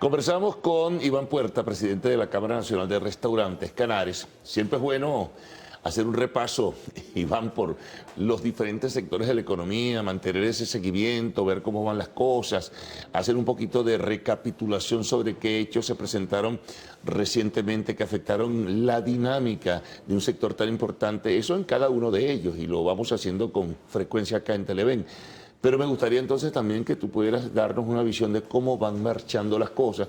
Conversamos con Iván Puerta, presidente de la Cámara Nacional de Restaurantes Canares. Siempre es bueno hacer un repaso, Iván, por los diferentes sectores de la economía, mantener ese seguimiento, ver cómo van las cosas, hacer un poquito de recapitulación sobre qué hechos se presentaron recientemente que afectaron la dinámica de un sector tan importante, eso en cada uno de ellos, y lo vamos haciendo con frecuencia acá en Televen. Pero me gustaría entonces también que tú pudieras darnos una visión de cómo van marchando las cosas.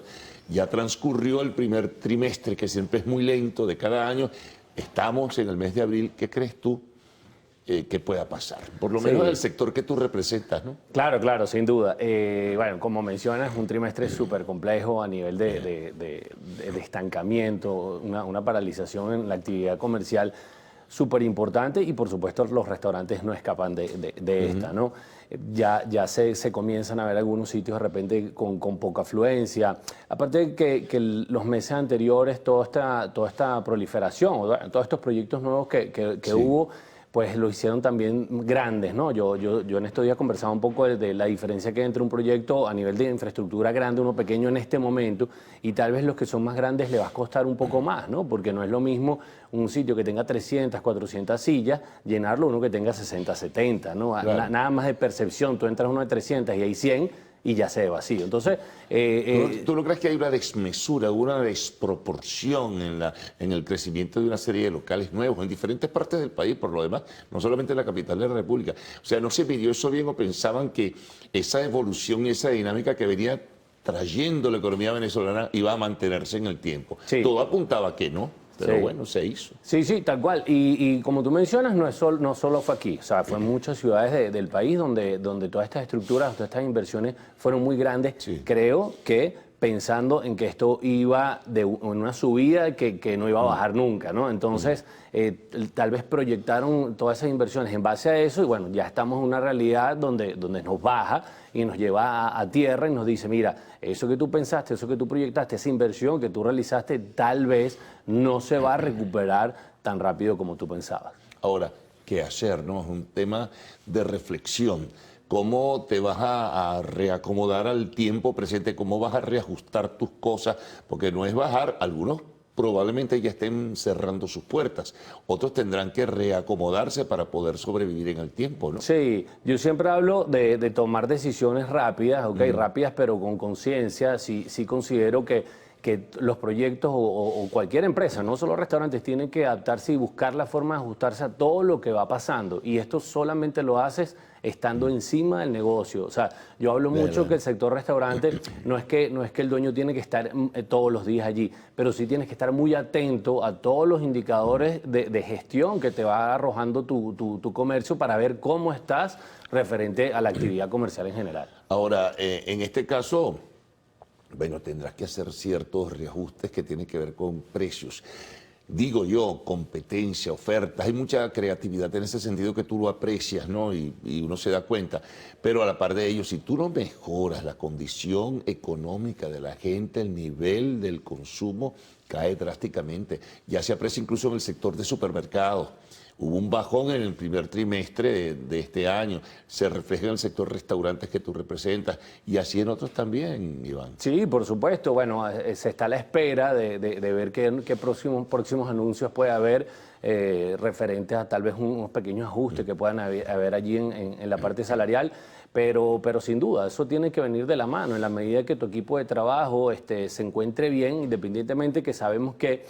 Ya transcurrió el primer trimestre, que siempre es muy lento de cada año. Estamos en el mes de abril. ¿Qué crees tú que pueda pasar? Por lo menos del sector que tú representas, ¿no? Claro, claro, sin duda. Bueno, como mencionas, un trimestre súper complejo a nivel de estancamiento, una paralización en la actividad comercial súper importante y por supuesto los restaurantes no escapan de esta, ¿no? Ya se comienzan a ver algunos sitios de repente con poca afluencia. Aparte de que los meses anteriores, toda esta proliferación, todos estos proyectos nuevos que Sí. hubo, pues lo hicieron también grandes, ¿no? Yo en estos días conversaba un poco de la diferencia que hay entre un proyecto a nivel de infraestructura grande, uno pequeño en este momento, y tal vez los que son más grandes le va a costar un poco más, ¿no? Porque no es lo mismo un sitio que tenga 300, 400 sillas, llenarlo uno que tenga 60, 70, ¿no? Claro. Nada más de percepción, tú entras uno de 300 y hay 100 y ya se ve vacío. Entonces, ¿Tú no crees que hay una desmesura, una desproporción en el crecimiento de una serie de locales nuevos en diferentes partes del país, por lo demás, no solamente en la capital de la República? O sea, ¿no se midió eso bien o pensaban que esa evolución y esa dinámica que venía trayendo la economía venezolana iba a mantenerse en el tiempo? Sí. Todo apuntaba a que no, pero Sí. bueno, se hizo. Sí, tal cual. Y como tú mencionas, no solo fue aquí, o sea, fue en muchas ciudades del país donde todas estas estructuras, todas estas inversiones fueron muy grandes. Sí. Creo que pensando en que esto iba en una subida que no iba a bajar nunca, ¿no? Entonces, tal vez proyectaron todas esas inversiones en base a eso y bueno, ya estamos en una realidad donde nos baja y nos lleva a tierra y nos dice, mira, eso que tú pensaste, eso que tú proyectaste, esa inversión que tú realizaste, tal vez no se va a recuperar tan rápido como tú pensabas. Ahora, ¿qué hacer? ¿No? Es un tema de reflexión. ¿Cómo te vas a reacomodar al tiempo presente? ¿Cómo vas a reajustar tus cosas? Porque no es bajar, algunos probablemente ya estén cerrando sus puertas, otros tendrán que reacomodarse para poder sobrevivir en el tiempo, ¿no? Sí, yo siempre hablo de tomar decisiones rápidas, ok, rápidas pero con conciencia. Sí considero que los proyectos o cualquier empresa, no solo restaurantes, tienen que adaptarse y buscar la forma de ajustarse a todo lo que va pasando. Y esto solamente lo haces estando encima del negocio. O sea, yo hablo mucho que el sector restaurante no es que el dueño tiene que estar todos los días allí, pero sí tienes que estar muy atento a todos los indicadores de gestión que te va arrojando tu comercio para ver cómo estás referente a la actividad comercial en general. Ahora, en este caso, bueno, tendrás que hacer ciertos reajustes que tienen que ver con precios. Digo yo, competencia, ofertas, hay mucha creatividad en ese sentido que tú lo aprecias, ¿no? Y uno se da cuenta. Pero a la par de ello, si tú no mejoras la condición económica de la gente, el nivel del consumo cae drásticamente. Ya se aprecia incluso en el sector de supermercados. Hubo un bajón en el primer trimestre de este año, se refleja en el sector restaurantes que tú representas y así en otros también, Iván. Sí, por supuesto. Bueno, se está a la espera de ver qué próximos anuncios puede haber referentes a tal vez unos pequeños ajustes que puedan haber allí en la parte salarial. Pero sin duda, eso tiene que venir de la mano en la medida que tu equipo de trabajo se encuentre bien, independientemente que sabemos que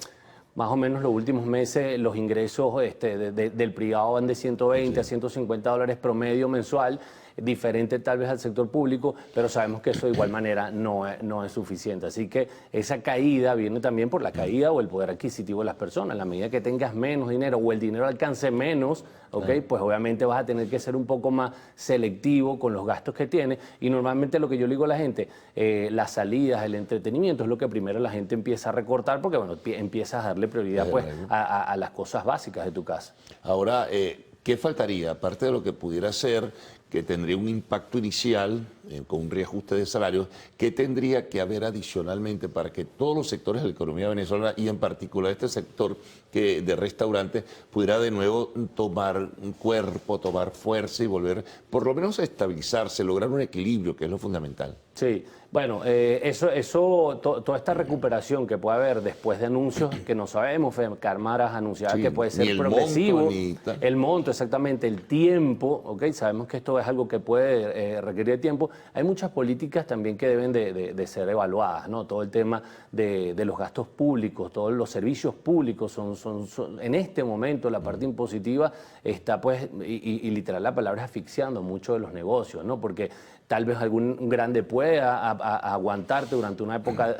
más o menos los últimos meses los ingresos del privado van de 120 a 150 dólares promedio mensual, diferente tal vez al sector público, pero sabemos que eso de igual manera no es suficiente. Así que esa caída viene también por la caída o el poder adquisitivo de las personas. En la medida que tengas menos dinero o el dinero alcance menos, ¿okay? Pues obviamente vas a tener que ser un poco más selectivo con los gastos que tienes. Y normalmente lo que yo le digo a la gente, las salidas, el entretenimiento es lo que primero la gente empieza a recortar porque bueno, empiezas a darle prioridad pues, a las cosas básicas de tu casa. Ahora, ¿qué faltaría? Aparte de lo que pudiera ser que tendría un impacto inicial con un reajuste de salarios. ¿Qué tendría que haber adicionalmente para que todos los sectores de la economía venezolana y en particular este sector de restaurantes pudiera de nuevo tomar un cuerpo, tomar fuerza y volver por lo menos a estabilizarse, lograr un equilibrio, que es lo fundamental? Sí, bueno, toda esta recuperación que puede haber después de anuncios que no sabemos, Carmaras anunciaba Sí, que puede ser ni el progresivo, monto, ni tal. el monto exactamente, el tiempo, ¿ok? Sabemos que esto es algo que puede requerir tiempo. Hay muchas políticas también que deben de ser evaluadas, ¿no? Todo el tema de los gastos públicos, todos los servicios públicos son en este momento la parte impositiva está pues, y literal la palabra es asfixiando mucho de los negocios, ¿no? Porque tal vez algún grande pueda aguantarte durante una época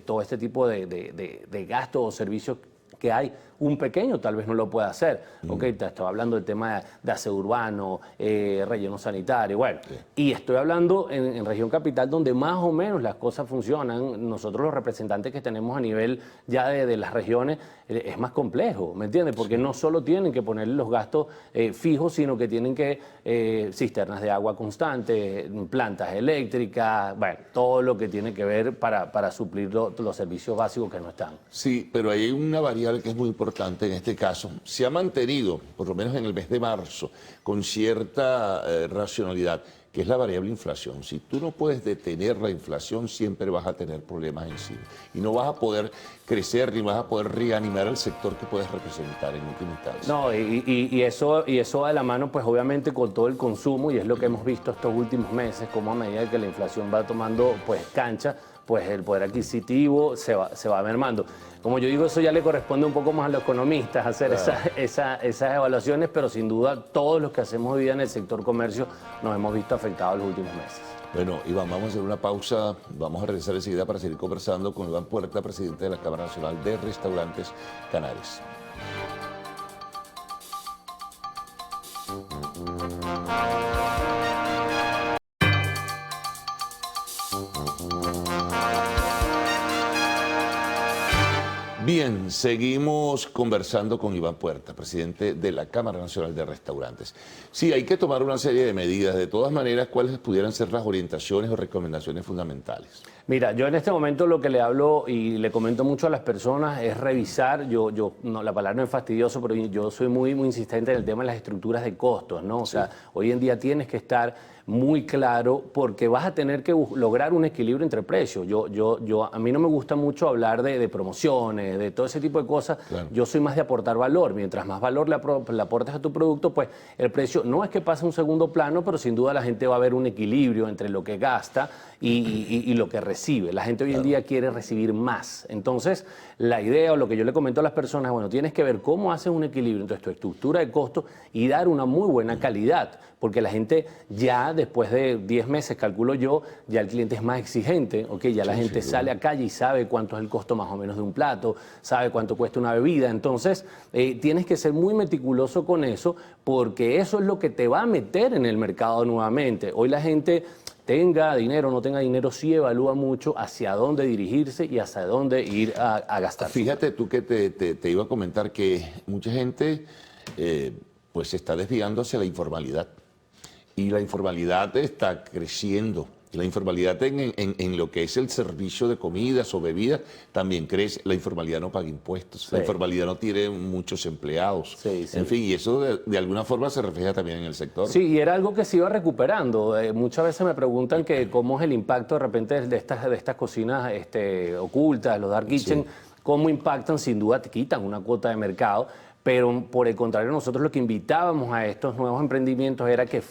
todo este tipo de gastos o servicios que hay. Un pequeño tal vez no lo pueda hacer. Okay, te estaba hablando del tema de aseo urbano, relleno sanitario, bueno. Sí. Y estoy hablando en región capital donde más o menos las cosas funcionan. Nosotros los representantes que tenemos a nivel ya de las regiones es más complejo, ¿me entiendes? Porque no solo tienen que ponerle los gastos fijos, sino que tienen que cisternas de agua constante, plantas eléctricas, bueno, todo lo que tiene que ver para suplir los servicios básicos que no están. Sí, pero hay una variable que es muy importante en este caso. Se ha mantenido, por lo menos en el mes de marzo, con cierta racionalidad, que es la variable inflación. Si tú no puedes detener la inflación, siempre vas a tener problemas encima. Y no vas a poder crecer ni vas a poder reanimar el sector que puedes representar en última instancia. No, y eso va de la mano, pues obviamente con todo el consumo, y es lo que hemos visto estos últimos meses, como a medida que la inflación va tomando pues cancha, pues el poder adquisitivo se va mermando. Como yo digo, eso ya le corresponde un poco más a los economistas hacer esas evaluaciones, pero sin duda todos los que hacemos vida en el sector comercio nos hemos visto afectados los últimos meses. Bueno, Iván, vamos a hacer una pausa, vamos a regresar enseguida para seguir conversando con Iván Puerta, presidente de la Cámara Nacional de Restaurantes Canarios. Bien, seguimos conversando con Iván Puerta, presidente de la Cámara Nacional de Restaurantes. Sí, hay que tomar una serie de medidas. De todas maneras, ¿cuáles pudieran ser las orientaciones o recomendaciones fundamentales? Mira, yo en este momento lo que le hablo y le comento mucho a las personas es revisar, no, la palabra no es fastidioso, pero yo soy muy insistente en el tema de las estructuras de costos, ¿no? O sea, hoy en día tienes que estar muy claro porque vas a tener que lograr un equilibrio entre precios. A mí no me gusta mucho hablar de promociones, de todo ese tipo de cosas. Claro. Yo soy más de aportar valor. Mientras más valor le aportes a tu producto, pues el precio no es que pase a un segundo plano, pero sin duda la gente va a ver un equilibrio entre lo que gasta y lo que recibe. La gente hoy en día quiere recibir más. Entonces, la idea o lo que yo le comento a las personas, bueno, tienes que ver cómo haces un equilibrio entre tu estructura de costos y dar una muy buena calidad. Porque la gente ya después de 10 meses, calculo yo, ya el cliente es más exigente, ¿okay? Ya la gente sale a calle y sabe cuánto es el costo más o menos de un plato, sabe cuánto cuesta una bebida. Entonces, tienes que ser muy meticuloso con eso porque eso es lo que te va a meter en el mercado nuevamente. Hoy la gente, tenga dinero o no tenga dinero, sí evalúa mucho hacia dónde dirigirse y hacia dónde ir a gastar. Fíjate tú que te iba a comentar que mucha gente pues se está desviando hacia la informalidad. Y la informalidad está creciendo. Y la informalidad en lo que es el servicio de comidas o bebidas también crece. La informalidad no paga impuestos. Sí. La informalidad no tiene muchos empleados. Sí. En fin, y eso de alguna forma se refleja también en el sector. Sí, y era algo que se iba recuperando. Muchas veces me preguntan que cómo es el impacto de repente de estas cocinas ocultas, los dark kitchen, cómo impactan. Sin duda te quitan una cuota de mercado. Pero por el contrario, nosotros lo que invitábamos a estos nuevos emprendimientos era que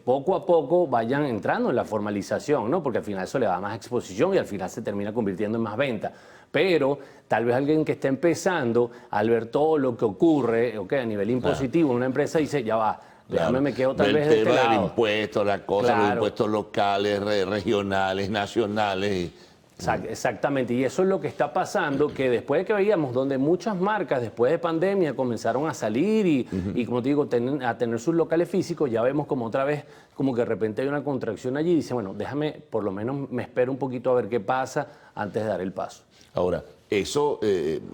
poco a poco vayan entrando en la formalización, ¿no? Porque al final eso le da más exposición y al final se termina convirtiendo en más venta. Pero tal vez alguien que esté empezando, al ver todo lo que ocurre, a nivel impositivo en una empresa, dice, ya va, déjame me quedo tal vez de este lado. El impuesto, la cosa, los impuestos locales, regionales, nacionales. Exactamente, y eso es lo que está pasando, que después de que veíamos donde muchas marcas después de pandemia comenzaron a salir y como te digo, a tener sus locales físicos, ya vemos como otra vez, como que de repente hay una contracción allí y dice, bueno, déjame, por lo menos me espero un poquito a ver qué pasa antes de dar el paso. Ahora, Eso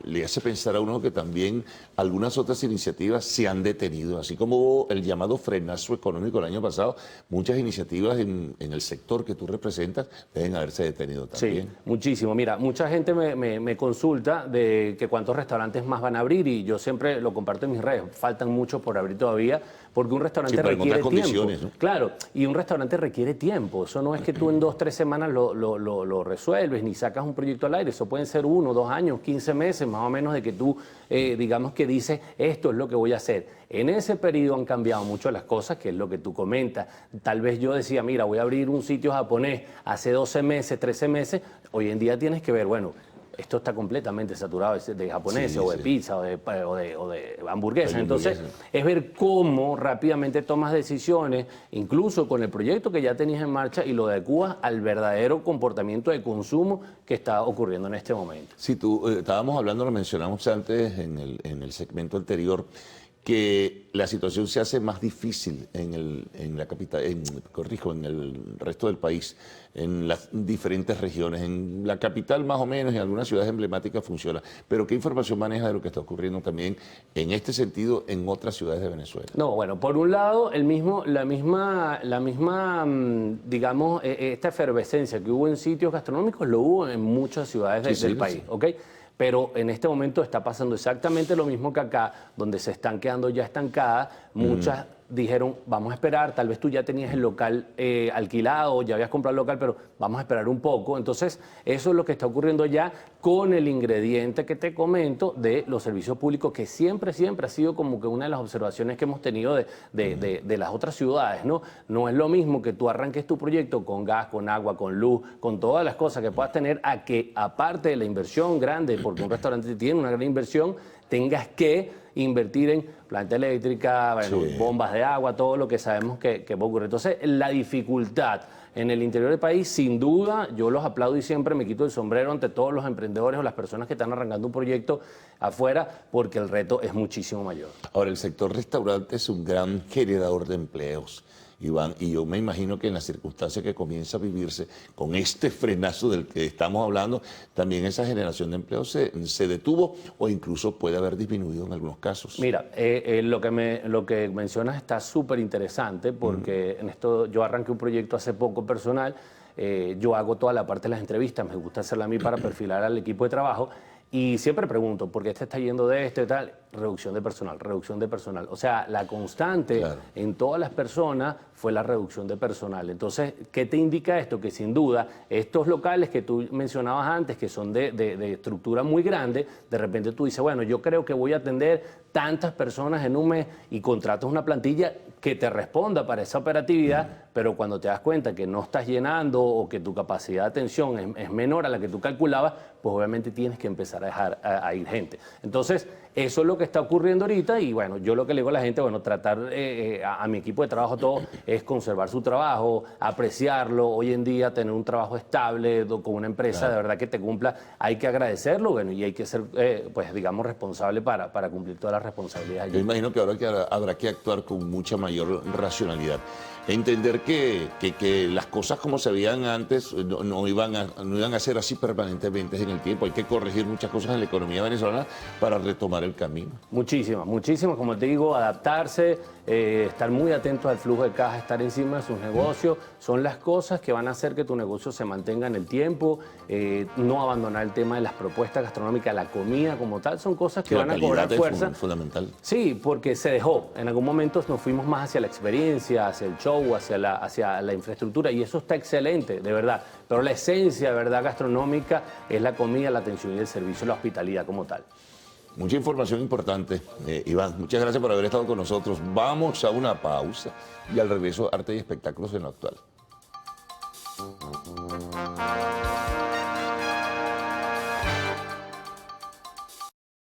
le hace pensar a uno que también algunas otras iniciativas se han detenido, así como hubo el llamado frenazo económico el año pasado, muchas iniciativas en el sector que tú representas deben haberse detenido también. Sí, muchísimo. Mira, mucha gente me consulta de que cuántos restaurantes más van a abrir y yo siempre lo comparto en mis redes. Faltan muchos por abrir todavía porque un restaurante requiere tiempo. ¿No? Claro, y un restaurante requiere tiempo. Eso no es que tú en 2 o 3 semanas lo resuelves ni sacas un proyecto al aire. Eso pueden ser 1, 2 años, 15 meses más o menos de que tú, digamos que dices, esto es lo que voy a hacer. En ese periodo han cambiado mucho las cosas, que es lo que tú comentas. Tal vez yo decía, mira, voy a abrir un sitio japonés hace 12 meses, 13 meses. Hoy en día tienes que ver, bueno, esto está completamente saturado de japoneses, o de pizza, o de hamburguesas. Entonces, es ver cómo rápidamente tomas decisiones, incluso con el proyecto que ya tenías en marcha, y lo adecuas al verdadero comportamiento de consumo que está ocurriendo en este momento. Sí, tú, estábamos hablando, lo mencionamos antes en el segmento anterior, que la situación se hace más difícil en la capital, en el resto del país, en las diferentes regiones. En la capital más o menos, en algunas ciudades emblemáticas funciona. Pero ¿qué información maneja de lo que está ocurriendo también en este sentido en otras ciudades de Venezuela? No, bueno, por un lado, la misma, digamos, esta efervescencia que hubo en sitios gastronómicos, lo hubo en muchas ciudades del país, ¿ok? Pero en este momento está pasando exactamente lo mismo que acá, donde se están quedando ya estancadas. Muchas dijeron, vamos a esperar, tal vez tú ya tenías el local alquilado, ya habías comprado el local, pero vamos a esperar un poco. Entonces, eso es lo que está ocurriendo ya con el ingrediente que te comento de los servicios públicos, que siempre ha sido como que una de las observaciones que hemos tenido de las otras ciudades, ¿no? No es lo mismo que tú arranques tu proyecto con gas, con agua, con luz, con todas las cosas que puedas tener, a que aparte de la inversión grande, porque un restaurante tiene una gran inversión, tengas que invertir en planta eléctrica, bueno, bombas de agua, todo lo que sabemos que puede ocurrir. Entonces, la dificultad en el interior del país, sin duda, yo los aplaudo y siempre me quito el sombrero ante todos los emprendedores o las personas que están arrancando un proyecto afuera, porque el reto es muchísimo mayor. Ahora, el sector restaurante es un gran generador de empleos, Iván, y yo me imagino que en las circunstancias que comienza a vivirse con este frenazo del que estamos hablando, también esa generación de empleo se detuvo o incluso puede haber disminuido en algunos casos. Mira, lo que mencionas está súper interesante porque en esto yo arranqué un proyecto hace poco personal, yo hago toda la parte de las entrevistas, me gusta hacerla a mí para perfilar al equipo de trabajo. Y siempre pregunto, ¿por qué este está yendo de esto y tal? Reducción de personal, reducción de personal. O sea, la constante en todas las personas fue la reducción de personal. Entonces, ¿qué te indica esto? Que sin duda, estos locales que tú mencionabas antes, que son de estructura muy grande, de repente tú dices, bueno, yo creo que voy a atender tantas personas en un mes y contratas una plantilla que te responda para esa operatividad, pero cuando te das cuenta que no estás llenando o que tu capacidad de atención es menor a la que tú calculabas, pues obviamente tienes que empezar a dejar a ir gente. Entonces, eso es lo que está ocurriendo ahorita y bueno, yo lo que le digo a la gente, bueno, tratar a mi equipo de trabajo todo es conservar su trabajo, apreciarlo, hoy en día tener un trabajo estable con una empresa de verdad que te cumpla, hay que agradecerlo, bueno, y hay que ser, pues digamos, responsable para cumplir todas las responsabilidades. Yo imagino que ahora habrá que actuar con mucha mayor racionalidad. Entender que las cosas como se veían antes no iban a ser así permanentemente en el tiempo. Hay que corregir muchas cosas en la economía venezolana para retomar el camino. Muchísimas, como te digo, adaptarse, estar muy atentos al flujo de caja, estar encima de sus negocios, son las cosas que van a hacer que tu negocio se mantenga en el tiempo, no abandonar el tema de las propuestas gastronómicas, la comida como tal, son cosas que van a cobrar fuerza. Es fundamental. Sí, porque se dejó, en algún momento nos fuimos más hacia la experiencia, hacia el show, hacia la infraestructura, y eso está excelente, de verdad, pero la esencia, de verdad, gastronómica es la comida, la atención y el servicio, la hospitalidad como tal. Mucha información importante, Iván. Muchas gracias por haber estado con nosotros. Vamos a una pausa y al regreso, arte y espectáculos en lo actual.